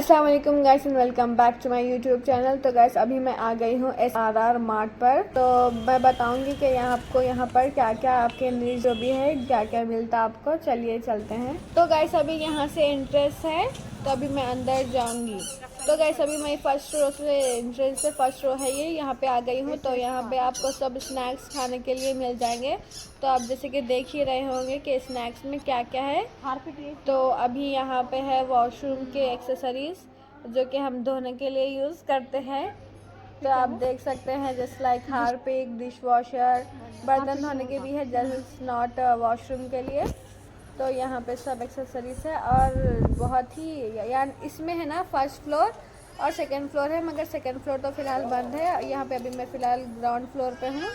अस्सलाम वालेकुम guys and welcome back to my YouTube channel. तो गाइस अभी मैं आ गई हूँ SRR मार्ट पर। तो मैं बताऊंगी कि आपको यहाँ पर क्या क्या आपके नीड जो भी है क्या क्या मिलता है आपको। चलिए चलते हैं। तो गाइस अभी यहाँ से एंट्रेंस है, तो अभी मैं अंदर जाऊंगी। तो गाइस अभी मैं फर्स्ट रो से एंट्रेंस से फर्स्ट रो है ये, यहाँ पे आ गई हूँ। तो यहाँ पे आपको सब स्नैक्स खाने के लिए मिल जाएंगे। तो आप जैसे कि देख ही रहे होंगे कि स्नैक्स में क्या क्या है। तो अभी यहाँ पे है वॉशरूम के एक्सेसरीज जो कि हम धोने के लिए यूज़ करते हैं। तो आप देख सकते हैं just like Harpic, dish washer, बर्तन धोने के भी है, जस्ट नॉट वॉशरूम के लिए। तो यहाँ पे सब एक्सेसरीज है और बहुत ही यार इसमें है ना फर्स्ट फ्लोर और सेकंड फ्लोर है, मगर सेकंड फ्लोर तो फ़िलहाल बंद है। यहाँ पे अभी मैं फ़िलहाल ग्राउंड फ्लोर पे हूँ।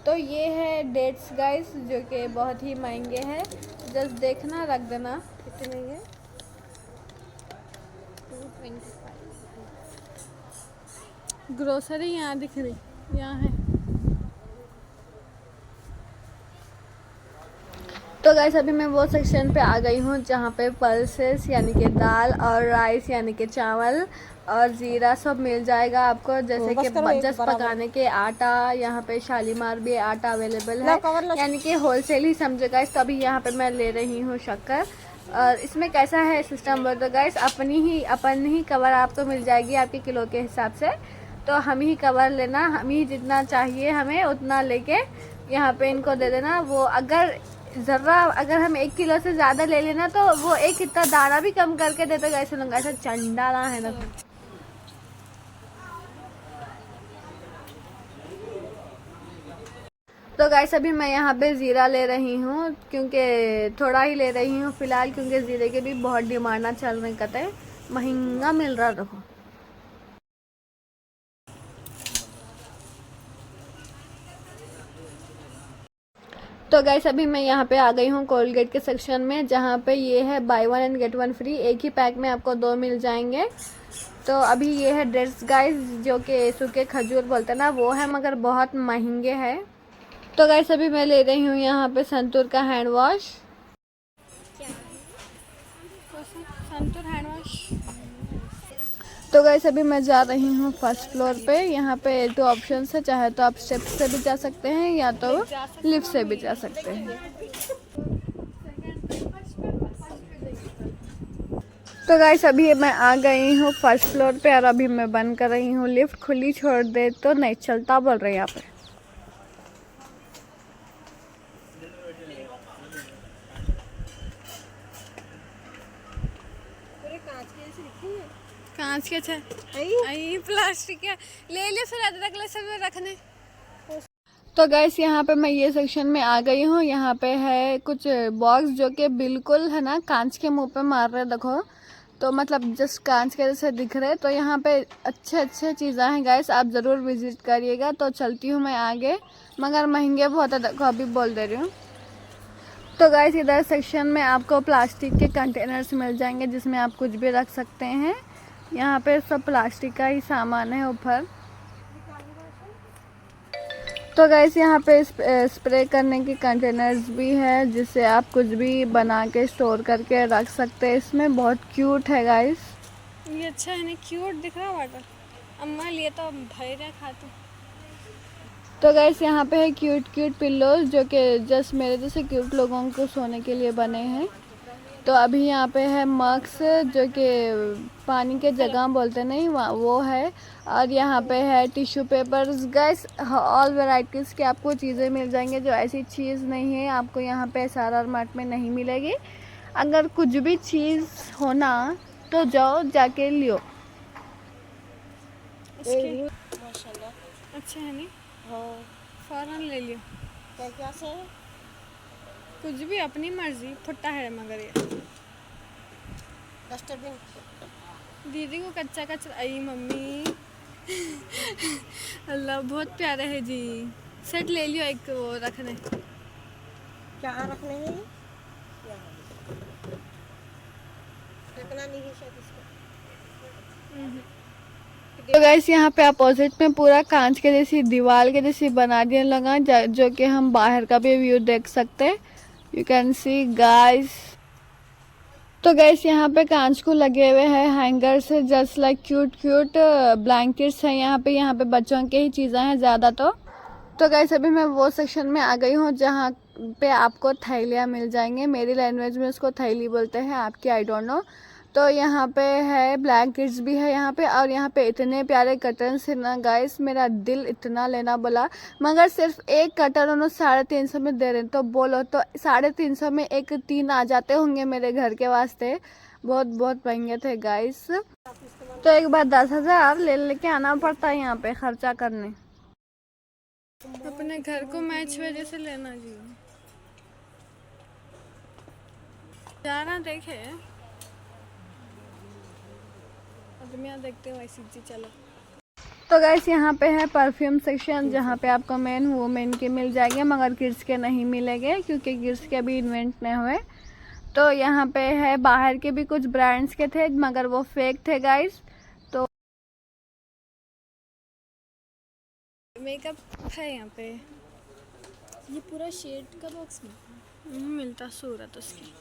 तो ये है डेट्स गाइस जो कि बहुत ही महंगे हैं। जस्ट देखना, रख देना कितने ये 225। ग्रोसरी यहाँ दिख रही, यहाँ है। तो गाइस अभी मैं वो सेक्शन पे आ गई हूँ जहाँ पे पल्सेस यानी कि दाल और राइस यानी कि चावल और ज़ीरा सब मिल जाएगा आपको। जैसे कि जस्ट पकाने के आटा, यहाँ पे शालीमार भी आटा अवेलेबल है, यानी कि होलसेल ही समझे गाइस। तभी यहाँ पे मैं ले रही हूँ शक्कर। और इसमें कैसा है सिस्टम बोल दो गाइस, अपन ही कवर आपको मिल जाएगी आपके किलो के हिसाब से। तो हम ही कवर लेना, हम ही जितना चाहिए हमें उतना लेके यहाँ पे इनको दे देना। वो अगर हम 1 किलो से ज़्यादा ले लेना तो वो एक इतना दाना भी कम करके देते गए सुनूंगा। ऐसा चंडाला है ना। तो गाइस अभी मैं यहाँ पे ज़ीरा ले रही हूँ, क्योंकि थोड़ा ही ले रही हूँ फ़िलहाल, क्योंकि ज़ीरे के भी बहुत डिमांड चल रही, कतई महंगा मिल रहा। देखो तो गाइस अभी मैं यहाँ पे आ गई हूँ कोलगेट के सेक्शन में, जहाँ पे ये है बाय 1 एंड गेट 1 फ्री। एक ही पैक में आपको 2 मिल जाएंगे। तो अभी ये है डेट्स गाइस जो कि सूखे खजूर बोलते हैं ना, वो है मगर बहुत महंगे हैं। तो गाइस अभी मैं ले रही हूँ यहाँ पे संतूर का hand wash. Santoor hand wash. तो गाइस अभी मैं जा रही हूँ फर्स्ट फ्लोर पे। यहाँ पे 2 ऑप्शन है, चाहे तो आप स्टेप से भी जा सकते हैं या तो लिफ्ट से भी जा सकते हैं। तो गाइस अभी मैं आ गई हूँ फर्स्ट फ्लोर पे और अभी मैं बंद कर रही हूँ लिफ्ट। खुली छोड़ दे तो नहीं चलता बोल रहे यहाँ पे। कांच के छे आई प्लास्टिक है, ले ले फिर अदरक लहसुन रखने। तो गैस यहाँ पे मैं ये सेक्शन में आ गई हूँ। यहाँ पे है कुछ बॉक्स जो कि बिल्कुल है ना कांच के मुंह पे मार रहे, देखो। तो मतलब जस्ट कांच के जैसे दिख रहे। तो यहाँ पे अच्छे चीज़ें हैं गैस, आप ज़रूर विजिट करिएगा। तो चलती हूँ मैं आगे, मगर महंगे बहुत है, देखो अभी बोल दे रही हूँ। तो गैस इधर सेक्शन में आपको प्लास्टिक के कंटेनर्स मिल जाएंगे जिसमें आप कुछ भी रख सकते हैं। यहाँ पे सब प्लास्टिक का ही सामान है ऊपर। तो गाइस यहाँ पे स्प्रे करने की कंटेनर्स भी है जिससे आप कुछ भी बना के स्टोर करके रख सकते हैं। इसमें बहुत क्यूट है गाइस, ये अच्छा है ना, क्यूट दिख रहा वाटर। अम्मा लिए तो भरे रहे खाते। तो गाइस यहाँ पे है क्यूट पिल्लोज जो कि जस्ट मेरे जैसे क्यूट लोगों को सोने के लिए बने हैं। तो अभी यहाँ पे है मग्स जो कि पानी के जगह बोलते नहीं वो है। और यहाँ पे है tissue papers guys, all varieties के आपको चीज़ें मिल जाएंगे। जो ऐसी चीज़ नहीं है आपको यहाँ पे SRR मार्ट में नहीं मिलेगी। अगर कुछ भी चीज़ होना तो जाओ जाके लियो। माशाल्लाह अच्छा है नहीं, हाँ फ़ौरन ले लियो। क्या से कुछ भी अपनी मर्जी, फुट्टा है मगर ये डस्टबिन। दीदी को कच्चा आई मम्मी अल्लाह बहुत प्यारा है जी। सेट ले लियो एक वो रखने। क्या रखने हैं ये? रखना नहीं है शायद इसको। तो गाइस यहाँ पे अपोजिट में पूरा कांच के जैसी दीवार के जैसी बना दिया लगा, जो कि हम बाहर का भी व्यू देख सकते हैं। You can see guys. तो गैस यहाँ पे कांच को लगे हुए हैं हैंगर से, just like cute cute blankets हैं यहाँ पे बच्चों के ही चीज़ें हैं ज़्यादा। तो गैस अभी मैं वो सेक्शन में आ गई हूँ जहाँ पे आपको थैलियाँ मिल जाएंगे। मेरी लैंग्वेज में उसको थैली बोलते हैं, आपकी आई डोंट नो। तो यहाँ पे है ब्लैंकेट्स भी है यहाँ पे, और यहाँ पे इतने प्यारे कर्टन्स है ना गाइस, मेरा दिल इतना लेना बोला, मगर सिर्फ एक कर्टन उन्होंने 350 में दे रहे हैं। तो बोलो तो 350 में एक 3 आ जाते होंगे मेरे घर के वास्ते। बहुत बहुत महंगे थे गाइस। तो एक बार 10,000 ले लेके आना पड़ता है यहाँ पे खर्चा करने। अपने घर को मैच वजह से लेना जी जाना देखे देखते वैसी जी। चलो तो गैस यहाँ पे है परफ्यूम सेक्शन जहाँ पे आपको मेन वुमेन के मिल जाएंगे, मगर किड्स के नहीं मिलेंगे क्योंकि किड्स के अभी इन्वेंट नहीं हुए। तो यहाँ पे है बाहर के भी कुछ ब्रांड्स के थे मगर वो फेक थे गाइस। तो मेकअप है यहाँ पे, ये पूरा शेड का बॉक्स में मिलता सूरत उसकी।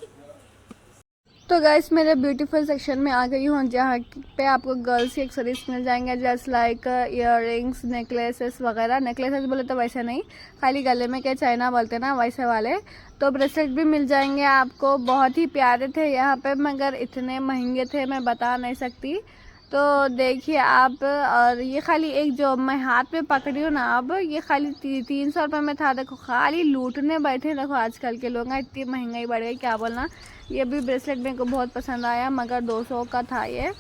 तो गाइस मेरे ब्यूटीफुल सेक्शन में आ गई हूँ जहाँ पे आपको गर्ल्स की एक्सेसरीज मिल जाएंगे, जस्ट लाइक इयररिंग्स, नेकलेसेस वगैरह। नेकलेसेस बोले तो वैसे नहीं, खाली गले में क्या चाइना बोलते ना वैसे वाले। तो ब्रेसलेट भी मिल जाएंगे आपको, बहुत ही प्यारे थे यहाँ पे मगर इतने महंगे थे मैं बता नहीं सकती। तो देखिए आप, और ये खाली एक जो मैं हाथ में पकड़ी हूँ ना अब, ये खाली 300 रुपये में था। देखो खाली लूटने बैठे, देखो आजकल के लोग ना इतनी महंगाई बढ़ गई क्या बोलना। ये भी ब्रेसलेट मेरे को बहुत पसंद आया मगर 200 का था ये।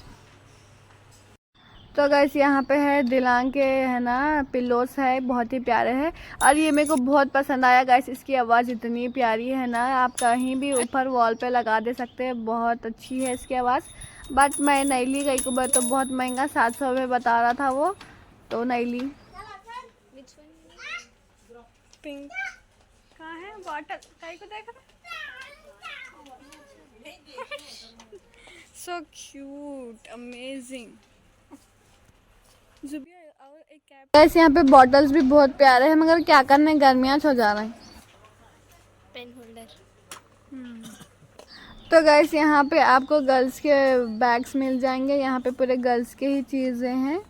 तो गैस यहाँ पे है दिलांग के है ना पिल्लोस है, बहुत ही प्यारे हैं और ये मेरे को बहुत पसंद आया गैस। इसकी आवाज़ इतनी प्यारी है ना, आप कहीं भी ऊपर वॉल पे लगा दे सकते हैं, बहुत अच्छी है इसकी आवाज़। बट मैं नहीं ली, कहीं को तो बहुत महंगा 700 में बता रहा था वो, तो नहीं ली। पिंक कहाँ है बॉटल, कहीं को देख रहा सो क्यूट अमेजिंग। गैस यहाँ पे बॉटल्स भी बहुत प्यारे हैं मगर क्या करने, गर्मियाँ हो जा रहे हैं। Pen holder. तो गैस यहाँ पे आपको गर्ल्स के बैग्स मिल जाएंगे, यहाँ पे पूरे गर्ल्स के ही चीज़ें हैं।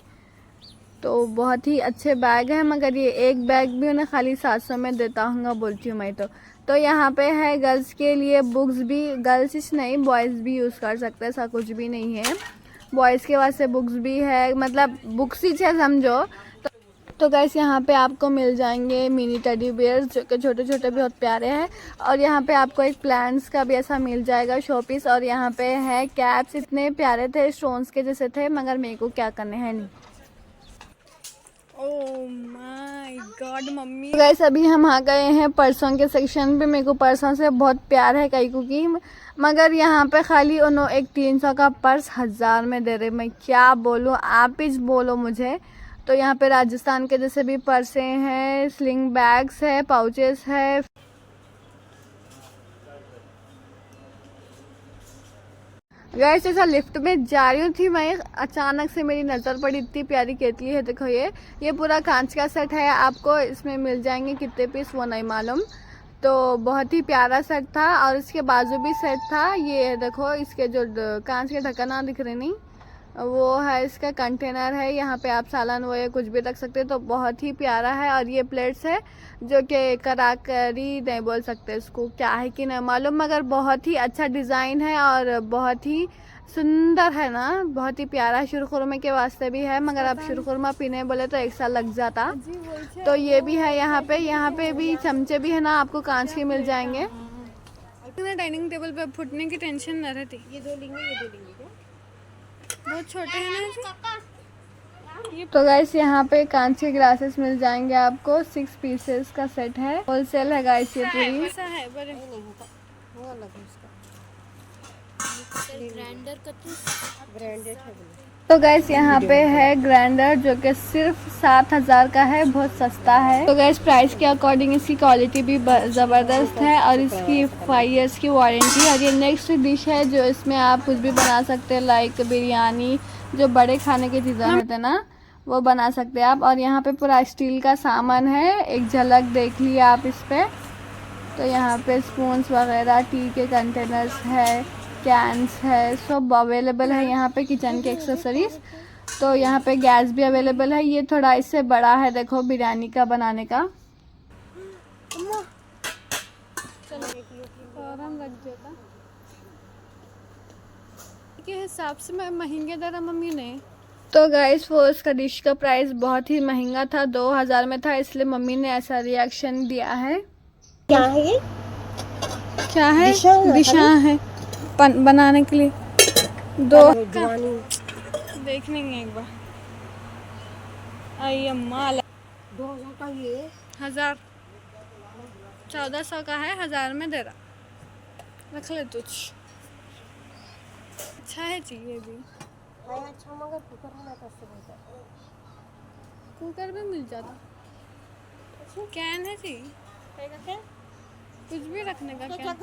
तो बहुत ही अच्छे बैग हैं मगर ये एक बैग भी उन्हें खाली 700 में देता हूँ बोलती हूँ मैं। तो यहाँ पे है गर्ल्स के लिए बुक्स भी, गर्ल्स नहीं बॉयज़ भी यूज़ कर सकते हैं, ऐसा कुछ भी नहीं है। बॉयज़ के वास्ते बुक्स भी है, मतलब बुक्स ही है समझो। तो गैस यहाँ पे आपको मिल जाएंगे मिनी टेडी बियर्स जो कि छोटे छोटे बहुत प्यारे हैं, और यहाँ पे आपको एक प्लांट्स का भी ऐसा मिल जाएगा शो पीस। और यहाँ पे है कैप्स, इतने प्यारे थे, स्टोन्स के जैसे थे मगर मेरे को क्या करने हैं नहीं। Oh my God mummy. Gas अभी हम आ गए हैं पर्सों के सेक्शन पे। मेरे को पर्सों से बहुत प्यार है कई को की, मगर यहाँ पे खाली उन्होंने एक 300 का पर्स 1000 में दे रहे। मैं क्या बोलूँ, आप ही बोलो मुझे। तो यहाँ पे राजस्थान के जैसे भी पर्से हैं, स्लिंग बैग्स है, पाउचेस है। गैस ऐसा लिफ्ट में जा रही थी मैं, अचानक से मेरी नज़र पड़ी, इतनी प्यारी केतली है देखो। ये पूरा कांच का सेट है, आपको इसमें मिल जाएंगे कितने पीस वो नहीं मालूम। तो बहुत ही प्यारा सेट था और इसके बाजू भी सेट था। ये देखो इसके जो कांच के ढक्कन दिख रहे नहीं, वो है इसका कंटेनर है, यहाँ पे आप सालन वो या कुछ भी रख सकते हैं। तो बहुत ही प्यारा है। और ये प्लेट्स है जो कि कराकरी नहीं बोल सकते इसको, क्या है कि नहीं मालूम, मगर बहुत ही अच्छा डिज़ाइन है और बहुत ही सुंदर है ना, बहुत ही प्यारा। शुरखुरमे के वास्ते भी है मगर अब शुरखुरमा पीने बोले तो 1 साल लग जाता। तो ये भी है यहाँ पे भी चमचे भी है ना, आपको कांच के मिल जाएंगे। डाइनिंग टेबल पे फुटने की टेंशन न रहती। ये 2 लेंगे, ये 2 लेंगे क्या? बहुत छोटे हैं ना। तो गाइस यहाँ पे कांच के ग्लासेस मिल जाएंगे आपको, 6 पीसेस का सेट है, होलसेल है गाइस ये पूरी। ग्राइंडर का ग्राइंडर है। तो गैस यहाँ पे है ग्राइंडर जो कि सिर्फ 7000 का है, बहुत सस्ता है। तो गैस प्राइस के अकॉर्डिंग इसकी क्वालिटी भी ज़बरदस्त है और इसकी 5 इयर्स की वारंटी। और ये नेक्स्ट डिश है जो इसमें आप कुछ भी बना सकते हैं, लाइक बिरयानी, जो बड़े खाने की चीज़ें होते हैं ना वो बना सकते हैं आप। और यहाँ पे पूरा स्टील का सामान है, एक झलक देख लिया आप इस पर। तो यहाँ पे स्पून्स वगैरह, टी के कंटेनर्स है, कैंस है, सब अवेलेबल है यहाँ पे किचन के एक्सेसरीज। तो यहाँ पे गैस भी अवेलेबल है, ये थोड़ा इससे बड़ा है देखो बिरयानी का बनाने का। और हम रख देता के हिसाब से मैं महंगे दरा मम्मी ने। तो गाइस वो उसका डिश का प्राइस बहुत ही महंगा था, 2000 में था, इसलिए मम्मी ने ऐसा रिएक्शन दिया है। क्या है ये? क्या है? दिशा है बनाने के लिए। देख लेंगे एक बार। आई अम्मा 2000 का ये 1000 1400 का है, 1000 में दे रहा। रख ले तुझ। अच्छा है चाहिए भी। अच्छा मगर कुकर होना कैसे बेहतर। कुकर में मिल जाता। कैन है जी, कुछ भी रखने का कैन।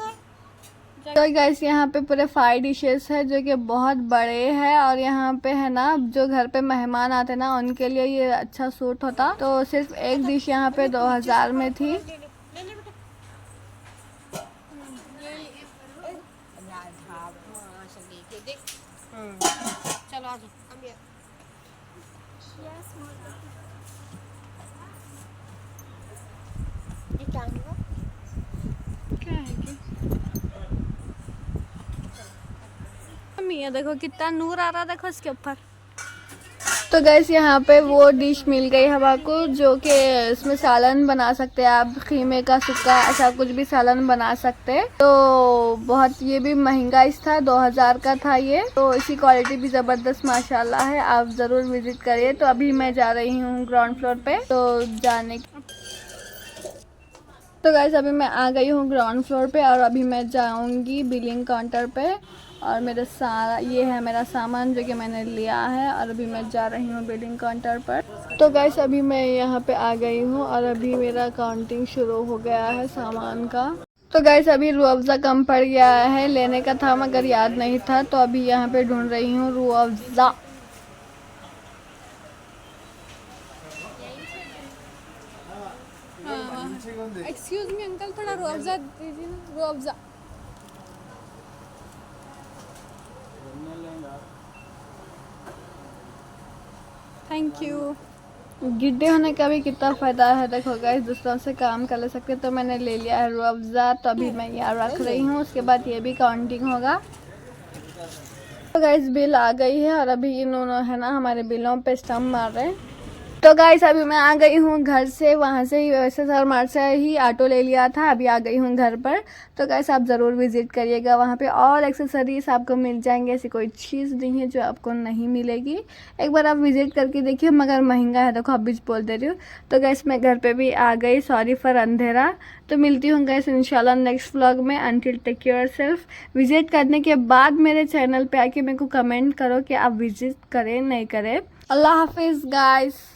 तो गाइस यहाँ पे पूरे 5 डिशेस है जो कि बहुत बड़े हैं, और यहाँ पे है ना जो घर पे मेहमान आते ना उनके लिए ये अच्छा सूट होता। तो सिर्फ एक डिश यहाँ पे 2000 में थी। चलो आ जाओ। ये क्या है? क्या है कि मम्मी ये देखो कितना नूर आ रहा, देखो इसके ऊपर। तो गैस यहाँ पे वो डिश मिल गई हवा को जो कि इसमें सालन बना सकते हैं आप, खीमे का सुक्का ऐसा कुछ भी सालन बना सकते हैं। तो बहुत ये भी महंगा था, 2000 का था ये। तो इसकी क्वालिटी भी ज़बरदस्त माशाल्लाह है, आप ज़रूर विजिट करिए। तो अभी मैं जा रही हूँ ग्राउंड फ्लोर पे, तो जाने तो गाइस अभी मैं आ गई हूँ ग्राउंड फ्लोर पे, और अभी मैं जाऊँगी बिलिंग काउंटर पे। और मेरा सारा ये है मेरा सामान जो कि मैंने लिया है, और अभी मैं जा रही हूँ बिलिंग काउंटर पर। तो गाइस अभी मैं यहाँ पे आ गई हूँ, और अभी मेरा काउंटिंग शुरू हो गया है सामान का। तो गाइस अभी रूह अफ़ज़ा कम पड़ गया है, लेने का था मगर याद नहीं था, तो अभी यहाँ पे ढूंढ रही हूँ Rooh Afza. Excuse me uncle, थोड़ा रूह अफ़ज़ा दीजिए ना, रूह अफ़ज़ा। Thank you. गिड्डे होने का भी कितना फ़ायदा है, देखो गाइस दूसरों से काम कर ले सकते हैं। तो मैंने ले लिया है रूह अफ़ज़ा, तो अभी मैं यहाँ रख रही हूँ, उसके बाद ये भी काउंटिंग होगा। तो गाइस बिल आ गई है, और अभी इन्होंने है ना हमारे बिलों पे स्टम्प मार रहे हैं। तो गाइस अभी मैं आ गई हूँ घर से, वहाँ से ही वैसे सर मार्ट से ही ऑटो ले लिया था, अभी आ गई हूँ घर पर। तो गाइस आप ज़रूर विज़िट करिएगा, वहाँ पे और एक्सेसरीज आपको मिल जाएंगे, ऐसी कोई चीज़ नहीं है जो आपको नहीं मिलेगी। एक बार आप विज़िट करके देखिए, मगर महंगा है, देखो अभी बोल दे रही हूँ। तो गाइस मैं घर पर भी आ गई, सॉरी फॉर अंधेरा। तो मिलती हूँ गाइस इंशाल्लाह नेक्स्ट व्लॉग में। Until take care self. Visit करने के बाद मेरे चैनल पर आके मेरे को कमेंट करो कि आप विज़िट करें नहीं करें। अल्लाह हाफिज़ गाइस।